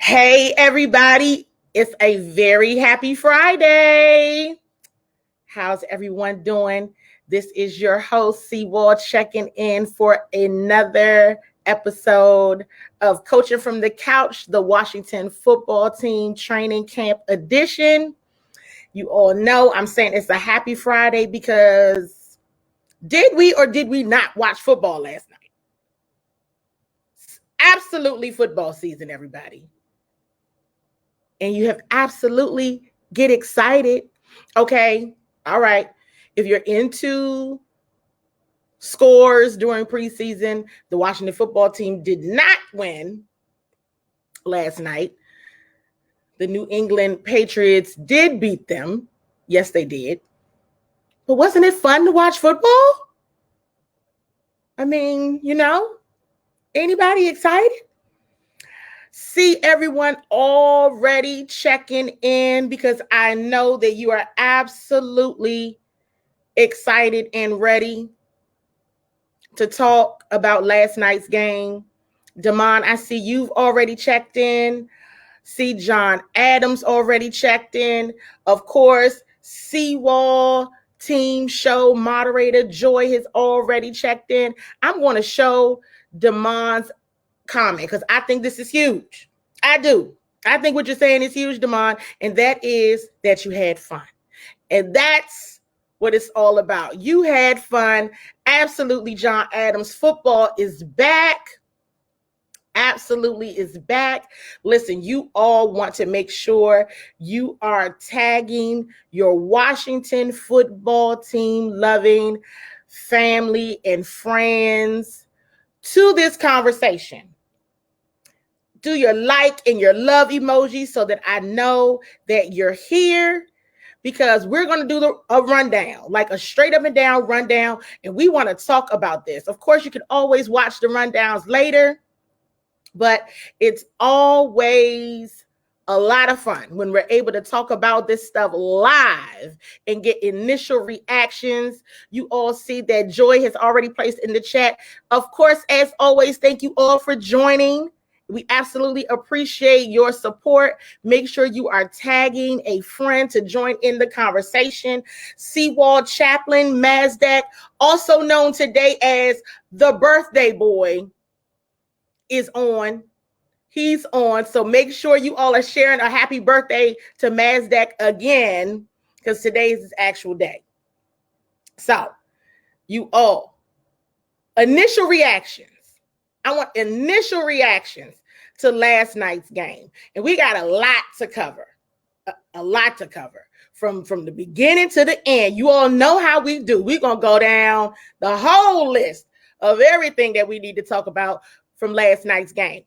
Hey, everybody. It's a very happy Friday. How's everyone doing? This is your host, CWall, checking in for another episode of Coaching from the Couch, the Washington football team training camp edition. You all know I'm saying it's a happy Friday because did we or did we not watch football last night? Absolutely football season, everybody. And you have absolutely get excited. Okay, all right. If you're into scores during preseason, the Washington football team did not win last night. The New England Patriots did beat them. Yes, they did. But wasn't it fun to watch football? I mean, anybody excited? See everyone already checking in because I know that you are absolutely excited and ready to talk about last night's game. Damon, I see you've already checked in. See John Adams already checked in. Of course, CWall team show moderator Joy has already checked in. I'm going to show Damon's comment because I think this is huge. I do. I think what you're saying is huge, Damon, and that is that you had fun. And that's what it's all about. You had fun. Absolutely, John Adams. Football is back. Absolutely is back. Listen, you all want to make sure you are tagging your Washington football team loving family and friends to this conversation. Do your like and your love emoji so that I know that you're here, because we're going to do a rundown, like a straight up and down rundown, and we want to talk about this. Of course, you can always watch the rundowns later, but it's always a lot of fun when we're able to talk about this stuff live and get initial reactions. You all see that Joy has already placed in the chat. Of course, as always, thank you all for joining. We absolutely appreciate your support. Make sure you are tagging a friend to join in the conversation. CWall Chaplain Mazdak, also known today as the birthday boy, is on. He's on. So make sure you all are sharing a happy birthday to Mazdak again, because today is his actual day. So you all, initial reactions. I want initial reactions to last night's game. And we got a lot to cover. A lot to cover. From the beginning to the end. You all know how we do. We're going to go down the whole list of everything that we need to talk about from last night's game.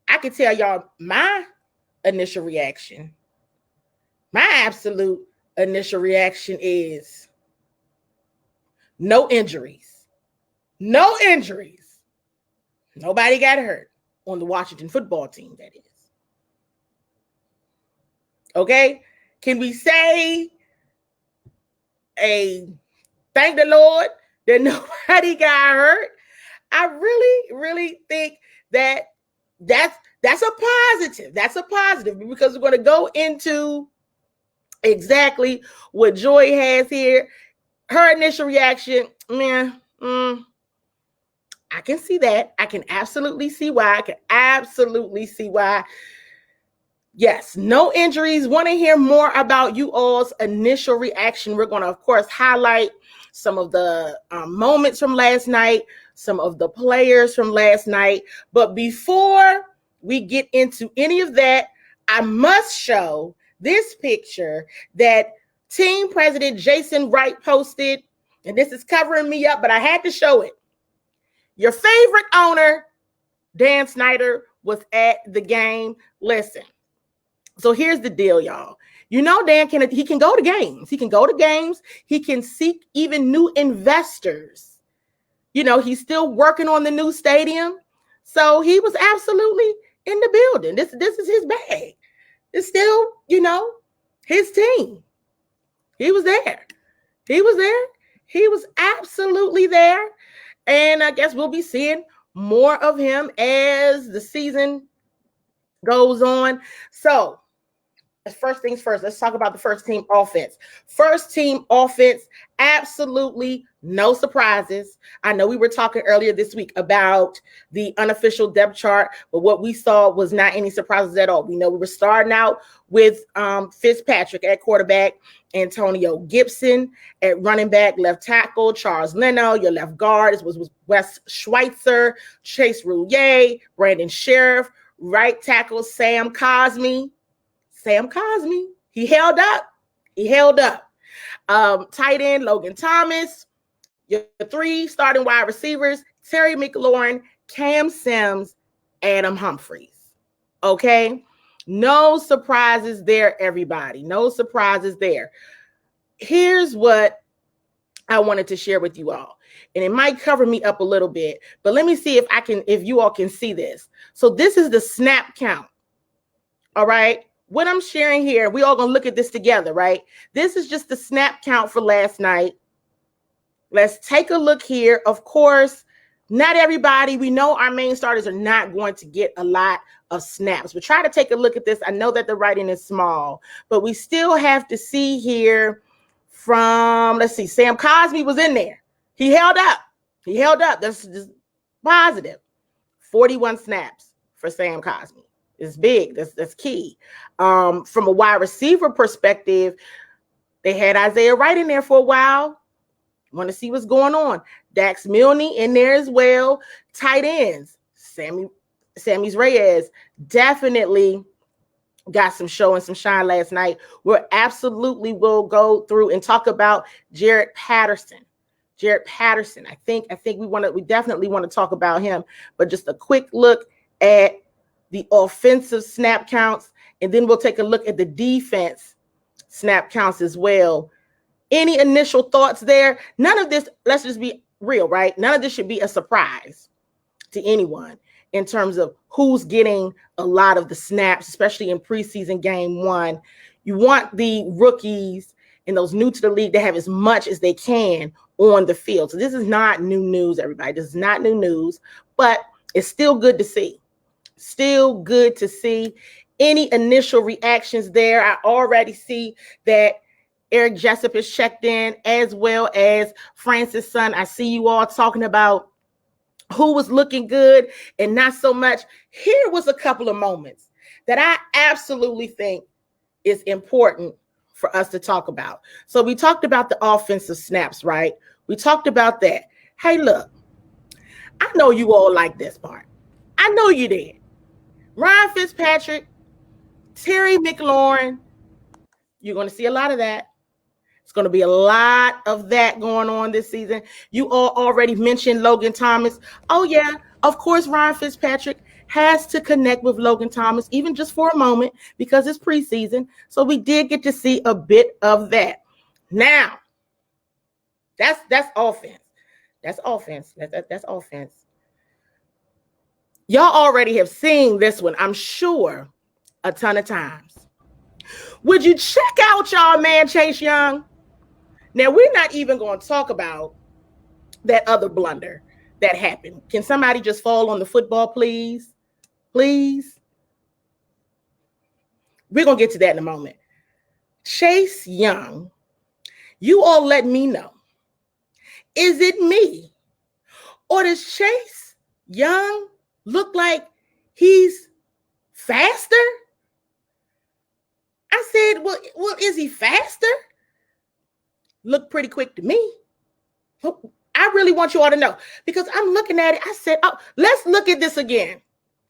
I can tell y'all my initial reaction. My absolute initial reaction is no injuries. No injuries. Nobody got hurt on the Washington football team, that is. Okay? Can we say thank the Lord that nobody got hurt? I really, really think that's a positive. That's a positive, because we're going to go into exactly what Joy has here. Her initial reaction, I can see that. I can absolutely see why. Yes, no injuries. Want to hear more about you all's initial reaction. We're going to, of course, highlight some of the moments from last night, some of the players from last night. But before we get into any of that, I must show this picture that team president Jason Wright posted. And this is covering me up, but I had to show it. Your favorite owner, Dan Snyder, was at the game. Listen, so here's the deal, y'all. You know, Dan can go to games. He can go to games. He can seek even new investors. You know, he's still working on the new stadium. So he was absolutely in the building. This is his bag. It's still, his team. He was there. He was absolutely there. And I guess we'll be seeing more of him as the season goes on. So first things first, let's talk about the first team offense. First team offense, absolutely no surprises. I know we were talking earlier this week about the unofficial depth chart, but what we saw was not any surprises at all. We know we were starting out with Fitzpatrick at quarterback, Antonio Gibson at running back, left tackle, Charles Leno, your left guard was Wes Schweitzer, Chase Roullier, Brandon Sheriff, right tackle, Sam Cosmi. He held up. Tight end, Logan Thomas. Your three starting wide receivers, Terry McLaurin, Cam Sims, Adam Humphries. Okay? No surprises there, everybody. No surprises there. Here's what I wanted to share with you all. And it might cover me up a little bit, but let me see if you all can see this. So this is the snap count. All right? What I'm sharing here, we all gonna look at this together, right? This is just the snap count for last night. Let's take a look here. Of course, not everybody, we know our main starters are not going to get a lot of snaps, but try to take a look at this. I know that the writing is small, but we still have to see here from, let's see, Sam Cosmi was in there. He held up. That's just positive. 41 snaps for Sam Cosmi. It's big. That's key. From a wide receiver perspective, they had Isaiah Wright in there for a while. Want to see what's going on. Dax Milne in there as well. Tight ends. Sammy's Reyes definitely got some show and some shine last night. We absolutely will go through and talk about Jaret Patterson. I think we definitely want to talk about him, but just a quick look at the offensive snap counts, and then we'll take a look at the defense snap counts as well. Any initial thoughts there? None of this, let's just be real, right? None of this should be a surprise to anyone in terms of who's getting a lot of the snaps, especially in preseason game one. You want the rookies and those new to the league to have as much as they can on the field. So this is not new news, everybody. This is not new news, but it's still good to see. Any initial reactions there? I already see that Eric Jessup is checked in, as well as Francis Sun. I see you all talking about who was looking good and not so much. Here was a couple of moments that I absolutely think is important for us to talk about. So we talked about the offensive snaps, right? We talked about that. Hey, look, I know you all like this part. I know you did. Ryan Fitzpatrick, Terry McLaurin, you're going to see a lot of that. It's going to be a lot of that going on this season. You all already mentioned Logan Thomas. Oh, yeah, of course, Ryan Fitzpatrick has to connect with Logan Thomas, even just for a moment, because it's preseason. So we did get to see a bit of that. Now, that's offense. That's offense. That's offense. Y'all already have seen this one, I'm sure, a ton of times. Would you check out y'all man Chase Young? Now, we're not even going to talk about that other blunder that happened. Can somebody just fall on the football, please? Please? We're going to get to that in a moment. Chase Young, you all let me know. Is it me? Or does Chase Young look like he's faster? I said, well, is he faster? Look pretty quick to me. I really want you all to know, because I'm looking at it. I said, oh, let's look at this again.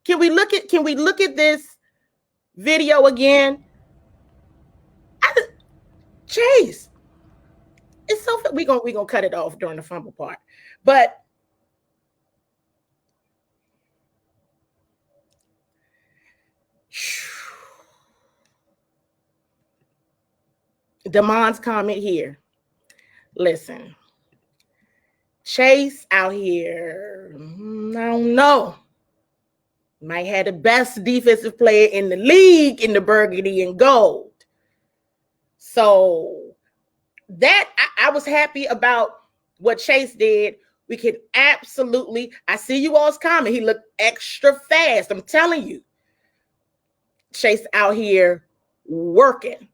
Can we look at this video again? Chase, it's so we're gonna cut it off during the fumble part. But Damon's comment here. Listen, Chase out here, I don't know. Might have the best defensive player in the league in the burgundy and gold. So that I was happy about what Chase did. We could absolutely, I see you all's comment. He looked extra fast. I'm telling you. Chase out here working,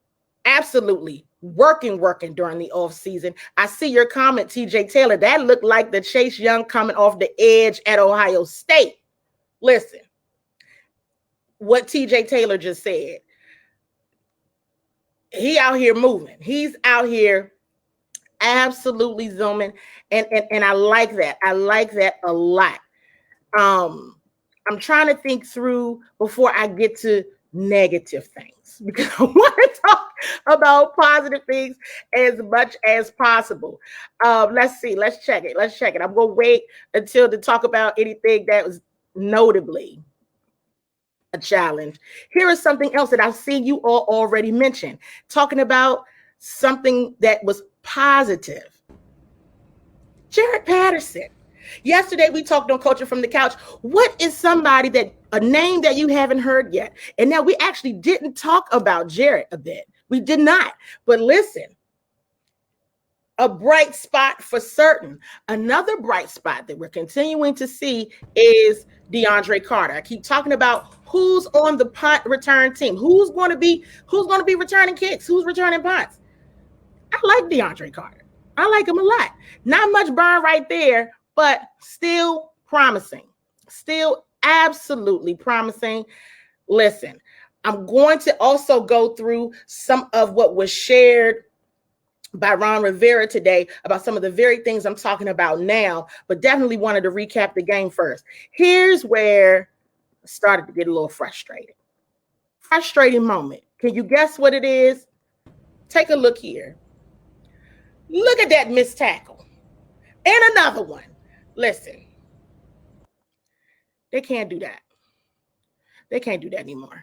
absolutely working during the off season. I see your comment, TJ Taylor. That looked like the Chase Young coming off the edge at Ohio State. Listen, what TJ Taylor just said. He out here moving. He's out here absolutely zooming, and I like that. I like that a lot. I'm trying to think through before I get to negative things, because I want to talk about positive things as much as possible. Let's see. Let's check it. I'm going to wait until to talk about anything that was notably a challenge. Here is something else that I've seen you all already mention, talking about something that was positive. Jaret Patterson. Yesterday, we talked on Coaching from the Couch. What is somebody a name that you haven't heard yet? And now we actually didn't talk about Jaret a bit. We did not. But listen, a bright spot for certain. Another bright spot that we're continuing to see is DeAndre Carter. I keep talking about who's on the punt return team. Who's going to be returning kicks? Who's returning punts? I like DeAndre Carter. I like him a lot. Not much burn right there, but still promising. Still absolutely promising. Listen, I'm going to also go through some of what was shared by Ron Rivera today about some of the very things I'm talking about now, but definitely wanted to recap the game first. Here's where I started to get a little frustrated. Frustrating moment. Can you guess what it is? Take a look here. Look at that missed tackle. And another one. Listen, they can't do that. They can't do that anymore.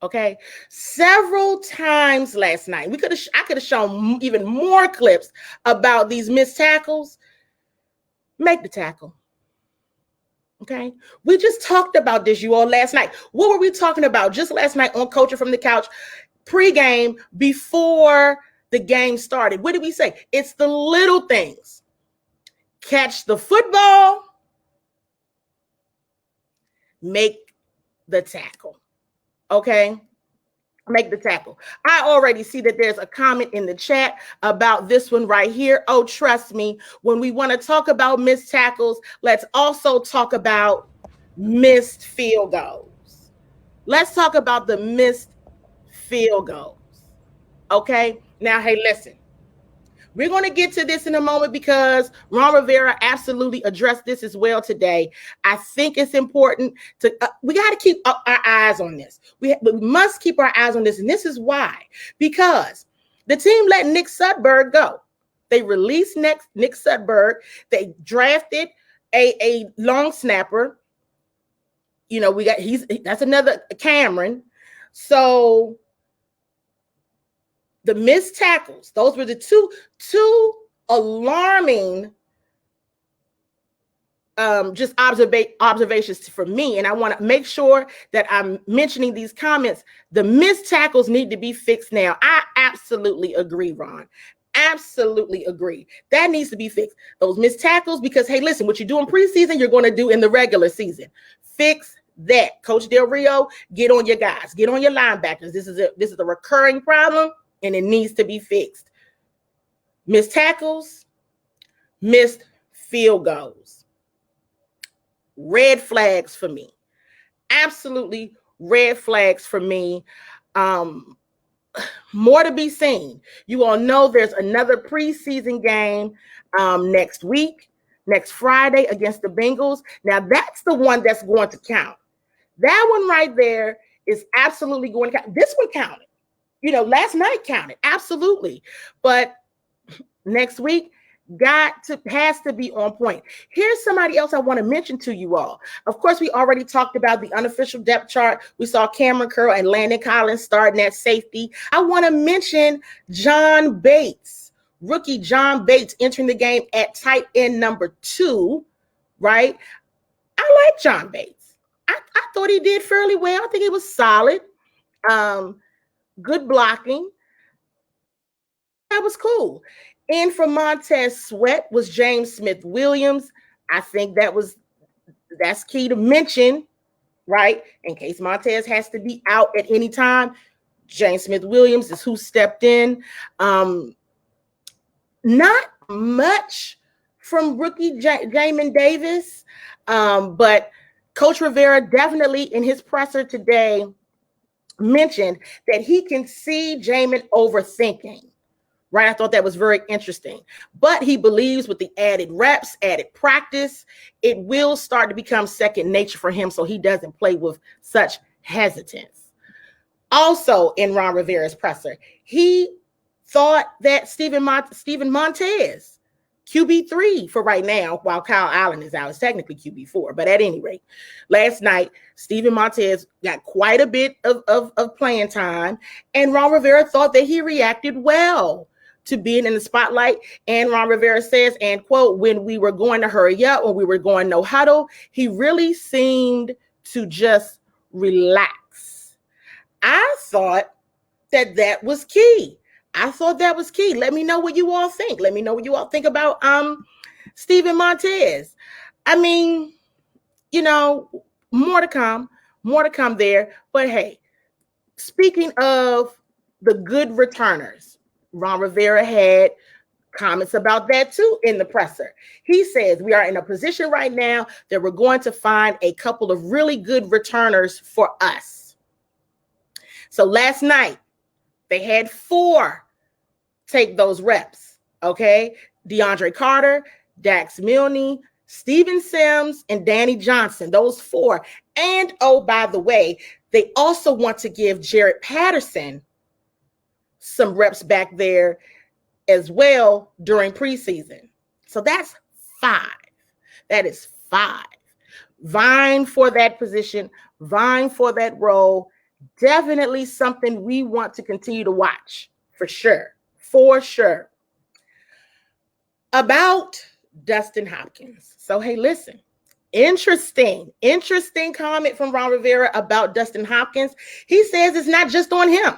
Okay, several times last night, I could have shown even more clips about these missed tackles. Make the tackle. Okay, we just talked about this, you all, last night. What were we talking about just last night on Coaching from the Couch pregame before the game started? What did we say? It's the little things. Catch the football, make the tackle. Okay, make the tackle. I already see that there's a comment in the chat about this one right here. Oh, trust me, when we want to talk about missed tackles, let's also talk about missed field goals. Let's talk about the missed field goals. Okay, now, hey, listen. We're going to get to this in a moment because Ron Rivera absolutely addressed this as well today. I think it's important to, we got to keep our eyes on this. We must keep our eyes on this. And this is why, because the team let Nick Sudberg go. They released Nick Sudberg. They drafted a long snapper. You know, that's another Cameron. So the missed tackles, those were the two alarming just observations for me. And I want to make sure that I'm mentioning these comments. The missed tackles need to be fixed now. I absolutely agree, Ron. Absolutely agree. That needs to be fixed. Those missed tackles, because, hey, listen, what you do in preseason, you're going to do in the regular season. Fix that. Coach Del Rio, get on your guys. Get on your linebackers. This is a recurring problem. And it needs to be fixed. Missed tackles, missed field goals. Red flags for me. Absolutely red flags for me. More to be seen. You all know there's another preseason game next week, next Friday against the Bengals. Now, that's the one that's going to count. That one right there is absolutely going to count. This one counted. You know, last night counted, absolutely. But next week has to be on point. Here's somebody else I want to mention to you all. Of course, we already talked about the unofficial depth chart. We saw Cameron Curl and Landon Collins starting at safety. I want to mention John Bates, rookie John Bates entering the game at tight end number 2, right? I like John Bates. I thought he did fairly well. I think he was solid. Good blocking. That was cool. And for Montez Sweat was James Smith-Williams. I think that's key to mention. right? In case Montez has to be out at any time. James Smith-Williams is who stepped in. Not much from rookie Jamin Davis, but Coach Rivera definitely in his presser today mentioned that he can see Jamin overthinking. Right, I thought that was very interesting. But he believes with the added reps, added practice, it will start to become second nature for him, so he doesn't play with such hesitance. Also, in Ron Rivera's presser, he thought that Steven Montez, QB3 for right now, while Kyle Allen is out, is technically QB4. But at any rate, last night, Steven Montez got quite a bit of playing time, and Ron Rivera thought that he reacted well to being in the spotlight. And Ron Rivera says, and quote, when we were going to hurry up, when we were going no huddle, he really seemed to just relax. I thought that was key. Let me know what you all think. Let me know what you all think about Steven Montez. I mean, more to come there. But hey, speaking of the good returners, Ron Rivera had comments about that too in the presser. He says we are in a position right now that we're going to find a couple of really good returners for us. So last night, they had 4 take those reps, okay? DeAndre Carter, Dax Milne, Steven Sims, and Danny Johnson, those 4. And, oh, by the way, they also want to give Jared Patterson some reps back there as well during preseason. So that's 5. That is 5. Vying for that position, vying for that role, definitely something we want to continue to watch for sure. For sure. About Dustin Hopkins. So, hey, listen, interesting comment from Ron Rivera about Dustin Hopkins. He says it's not just on him.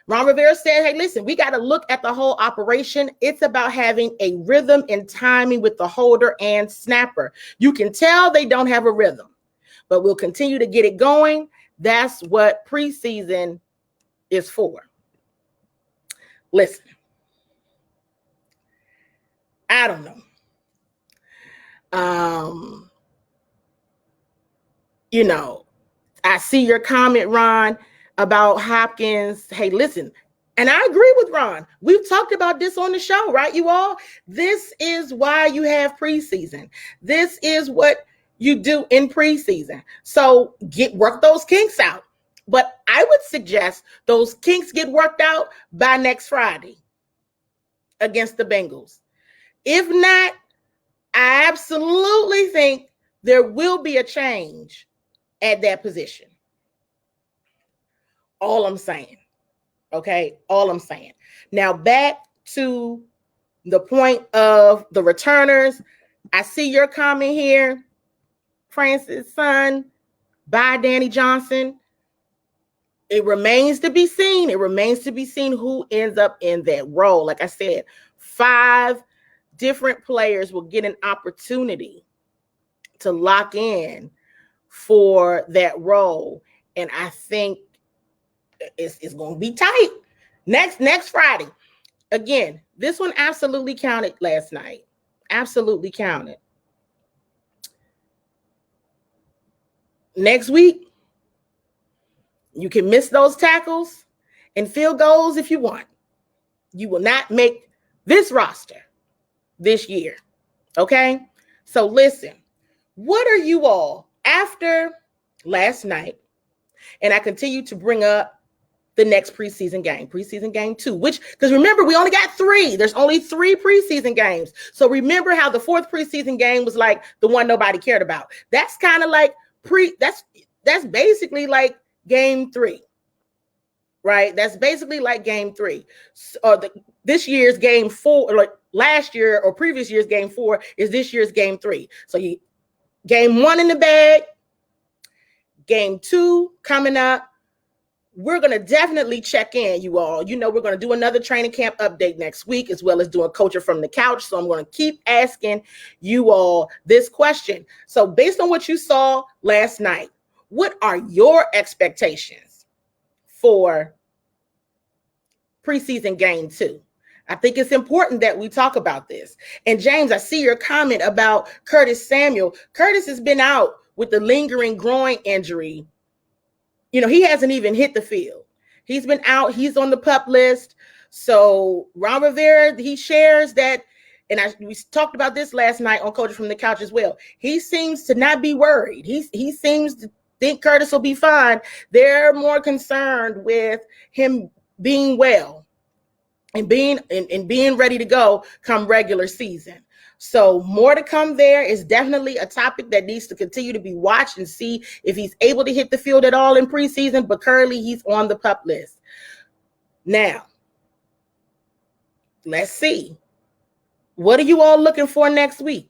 Ron Rivera said, hey, listen, we got to look at the whole operation. It's about having a rhythm and timing with the holder and snapper. You can tell they don't have a rhythm, but we'll continue to get it going. That's what preseason is for. Listen, I don't know. I see your comment, Ron, about Hopkins. Hey, listen, and I agree with Ron. We've talked about this on the show, right, you all? This is why you have preseason. This is what you do in preseason. So work those kinks out. But I would suggest those kinks get worked out by next Friday against the Bengals. If not, I absolutely think there will be a change at that position. All I'm saying. Okay? All I'm saying. Now back to the point of the returners. I see your comment here. Francis' son, by Danny Johnson. It remains to be seen. It remains to be seen who ends up in that role. Like I said, 5 different players will get an opportunity to lock in for that role. And I think it's going to be tight. Next Friday. Again, this one absolutely counted last night. Absolutely counted. Next week, you can miss those tackles and field goals if you want. You will not make this roster this year. Okay? So listen, what are you all after last night? And I continue to bring up the next preseason game 2, because remember, we only got 3. There's only 3 preseason games. So remember how the 4th preseason game was like the one nobody cared about. That's kind of like that's basically like game 3, right? That's basically like game 3. Or this year's game 4, like last year or previous year's game 4 is this year's game 3. So game 1 in the bag, game 2 coming up. We're going to definitely check in, you all. We're going to do another training camp update next week, as well as doing Coaching from the Couch. So I'm going to keep asking you all this question. So based on what you saw last night, What are your expectations for preseason game 2? I think it's important that we talk about this. And James, I see your comment about Curtis Samuel. Curtis has been out with the lingering groin injury. You know, he hasn't even hit the field. He's been out. He's on the PUP list. So Ron Rivera, he shares that, and we talked about this last night on Coaching from the Couch as well. He seems to not be worried. He seems to think Curtis will be fine. They're more concerned with him being well and being ready to go come regular season. So more to come there. Is definitely a topic that needs to continue to be watched and see if he's able to hit the field at all in preseason, but currently he's on the PUP list. Now, let's see. What are you all looking for next week?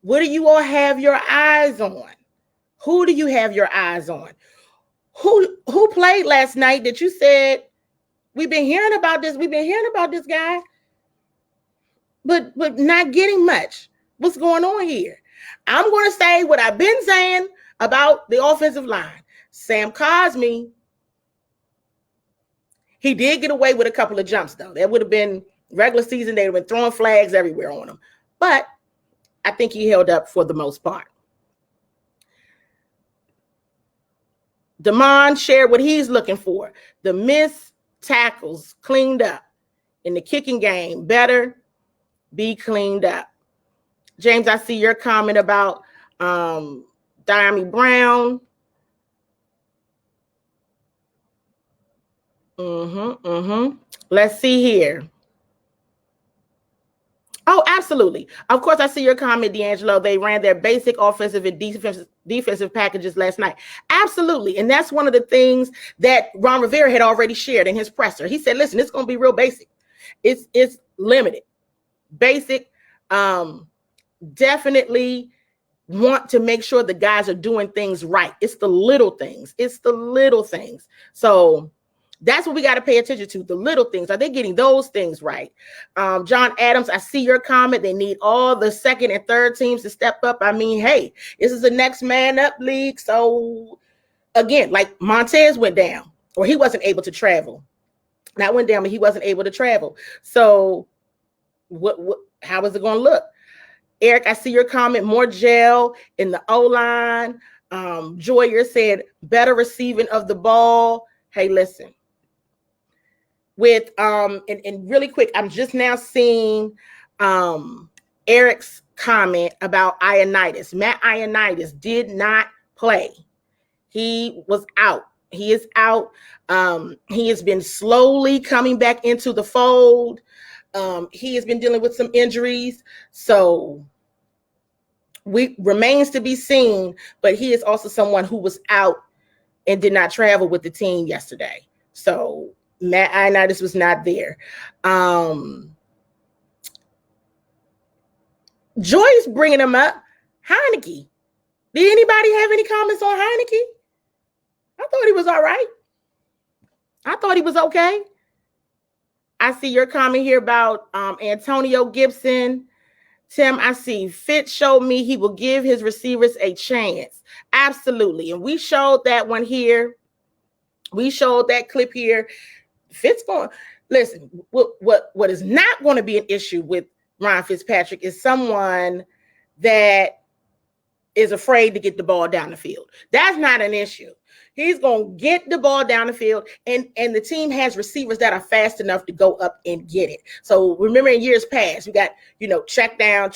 What do you all have your eyes on? Who do you have your eyes on? Who played last night that you said, we've been hearing about this guy, but not getting much. What's going on here? I'm going to say what I've been saying about the offensive line. Sam Cosmi, he did get away with a couple of jumps, though. That would have been regular season. They would have been throwing flags everywhere on him. But I think he held up for the most part. Damon shared what he's looking for. The missed tackles cleaned up. In the kicking game, better be cleaned up. James, I see your comment about Diami Brown. Let's see here. Oh, absolutely. Of course, I see your comment, D'Angelo. They ran their basic offensive and defensive packages last night. Absolutely. And that's one of the things that Ron Rivera had already shared in his presser. He said, listen, it's going to be real basic. It's limited. Basic. Definitely want to make sure the guys are doing things right. It's the little things. So that's what we got to pay attention to. The little things. Are they getting those things right? John Adams, I see your comment. They need all the second and third teams to step up. I mean, hey, this is the next man up league. So again, like Montez went down, or he wasn't able to travel. Not went down, but he wasn't able to travel. So how is it going to look? Eric, I see your comment. More gel in the O-line. Joyer said better receiving of the ball. Hey, listen. With and really quick, I'm just now seeing Eric's comment about Ioannidis. Matt Ioannidis did not play. He was out. He is out. He has been slowly coming back into the fold. He has been dealing with some injuries. So we remains to be seen, but he is also someone who was out and did not travel with the team yesterday. So Matt Ioannidis was not there. Joy's bringing him up. Heineke. Did anybody have any comments on Heineke? I thought he was all right. I thought he was okay. I see your comment here about Antonio Gibson. Tim, I see Fitz showed me he will give his receivers a chance. Absolutely. And we showed that one here. We showed that clip here. Fitz going, listen, what is not going to be an issue with Ryan Fitzpatrick is someone that is afraid to get the ball down the field. That's not an issue. He's going to get the ball down the field, and the team has receivers that are fast enough to go up and get it. So remember in years past, we got, check down,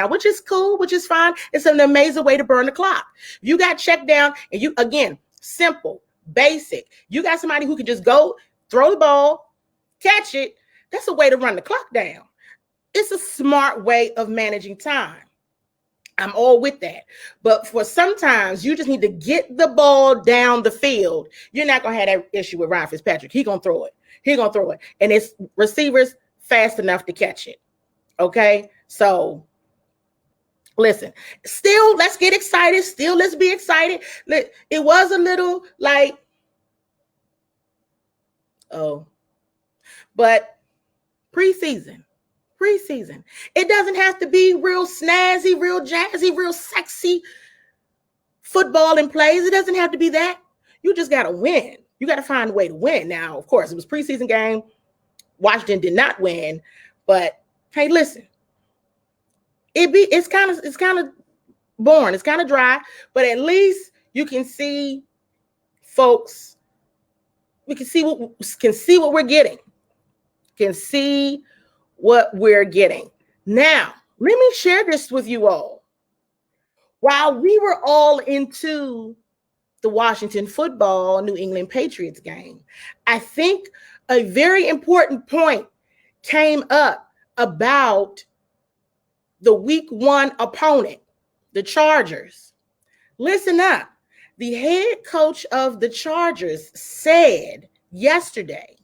which is cool, which is fine. It's an amazing way to burn the clock. You got check down, and you, again, simple, basic. You got somebody who can just go, throw the ball, catch it. That's a way to run the clock down. It's a smart way of managing time. I'm all with that. But for sometimes you just need to get the ball down the field. You're not going to have that issue with Ryan Fitzpatrick. He's going to throw it. And it's receivers fast enough to catch it. Okay? So, listen. Still, let's get excited. Still, let's be excited. It was a little like, but preseason. It doesn't have to be real snazzy, real jazzy, real sexy football in plays. It doesn't have to be that. You just got to win. You got to find a way to win. Now, of course, it was preseason game. Washington did not win, but hey, listen, it's kind of boring. It's kind of dry, but at least you can see, folks. We can see what we're getting. Can see what we're getting. Now, let me share this with you all. While we were all into the Washington football New England Patriots game, I think a very important point came up about the week 1 opponent, the Chargers. Listen up. The head coach of the Chargers said yesterday,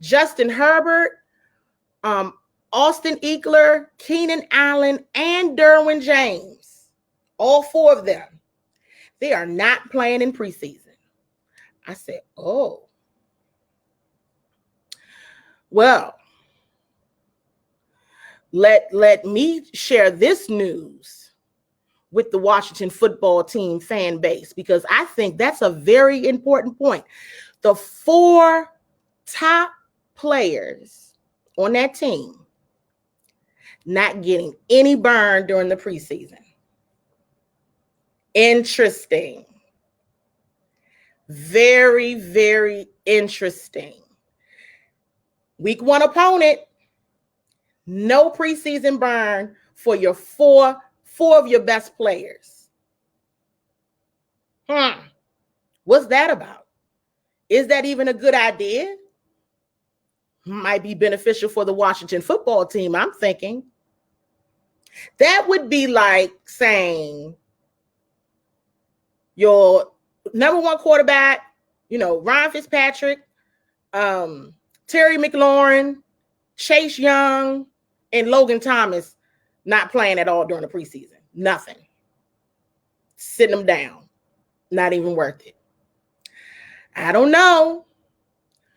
Justin Herbert, Austin Eckler, Keenan Allen, and Derwin James, all 4 of them, they are not playing in preseason. I said, oh. Well, let me share this news with the Washington football team fan base, because I think that's a very important point. The 4 top players on that team not getting any burn during the preseason. Interesting. Very, very interesting. Week 1 opponent, no preseason burn for your four of your best players. What's that about? Is that even a good idea? Might be beneficial for the Washington football team, I'm thinking. That would be like saying your number 1 quarterback, Ryan Fitzpatrick, Terry McLaurin, Chase Young, and Logan Thomas not playing at all during the preseason. Nothing. Sitting them down. Not even worth it. I don't know.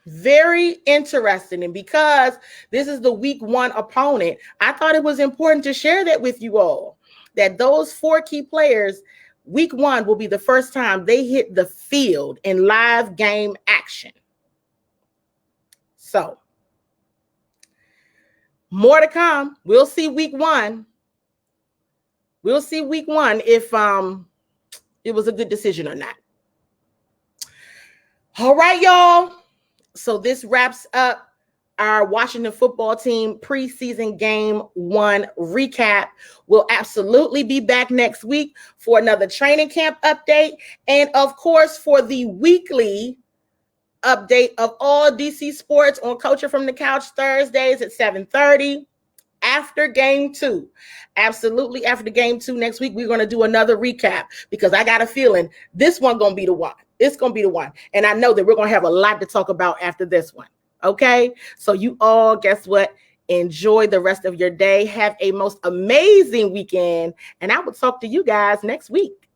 Very interesting. And because this is the week 1 opponent, I thought it was important to share that with you all, that those 4 key players, week 1 will be the first time they hit the field in live game action. So, more to come. We'll see week 1. We'll see week 1 if it was a good decision or not. All right, y'all. So this wraps up our Washington football team preseason game 1 recap. We'll absolutely be back next week for another training camp update. And of course, for the weekly update of all DC sports on Culture from the Couch Thursdays at 7:30 after game 2. Absolutely, after game 2 next week, we're going to do another recap, because I got a feeling this one going to be the one. It's going to be the one. And I know that we're going to have a lot to talk about after this one. Okay? So you all, guess what? Enjoy the rest of your day. Have a most amazing weekend. And I will talk to you guys next week.